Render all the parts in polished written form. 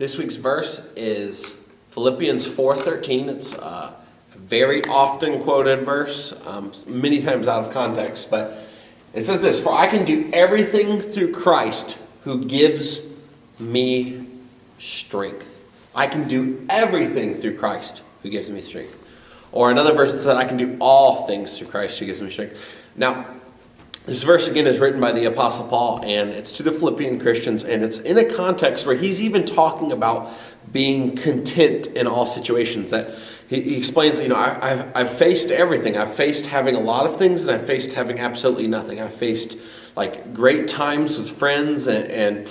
This week's verse is Philippians 4:13. It's a very often quoted verse, many times out of context, but it says this: "For I can do everything through Christ who gives me strength." I can do everything through Christ who gives me strength. Or another verse that said, "I can do all things through Christ who gives me strength." Now, this verse again is written by the Apostle Paul, and it's to the Philippian Christians, and it's in a context where he's even talking about being content in all situations. That he explains, I've faced everything. I've faced having a lot of things, and I've faced having absolutely nothing. I've faced like great times with friends, and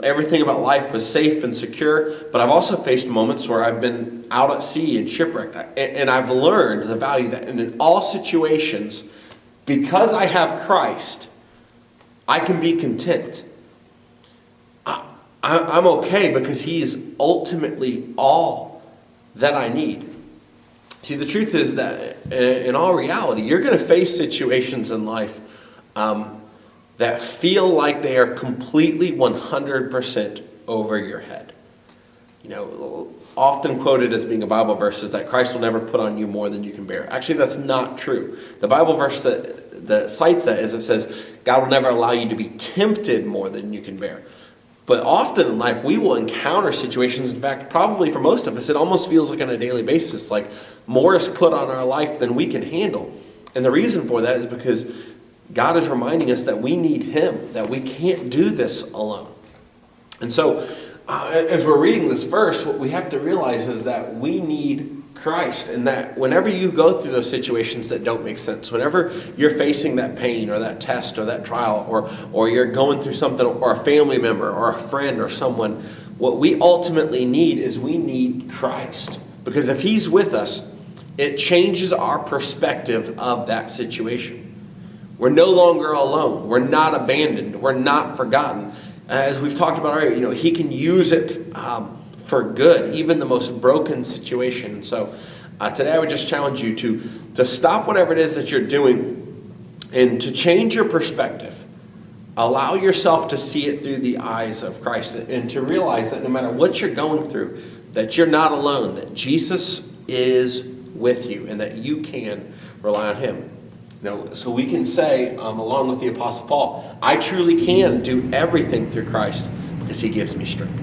everything about life was safe and secure. But I've also faced moments where I've been out at sea and shipwrecked, and I've learned the value that, and in all situations, because I have Christ, I can be content. I'm okay because He is ultimately all that I need. See, the truth is that in all reality, you're going to face situations in life that feel like they are completely 100% over your head. Often quoted as being a Bible verse is that Christ will never put on you more than you can bear. Actually, that's not true. The Bible verse that cites that is, it says, God will never allow you to be tempted more than you can bear. But often in life, we will encounter situations, in fact, probably for most of us, it almost feels like on a daily basis, like more is put on our life than we can handle. And the reason for that is because God is reminding us that we need Him, that we can't do this alone. And so, as we're reading this verse, what we have to realize is that we need Christ, and that whenever you go through those situations that don't make sense, whenever you're facing that pain or that test or that trial, or you're going through something, or a family member or a friend or someone, what we ultimately need is we need Christ. Because if He's with us, it changes our perspective of that situation. We're no longer alone. We're not abandoned. We're not forgotten. As we've talked about already, He can use it for good, even the most broken situation. And so today I would just challenge you to stop whatever it is that you're doing and to change your perspective. Allow yourself to see it through the eyes of Christ, and to realize that no matter what you're going through, that you're not alone, that Jesus is with you, and that you can rely on Him. So we can say, along with the Apostle Paul, I truly can do everything through Christ because He gives me strength.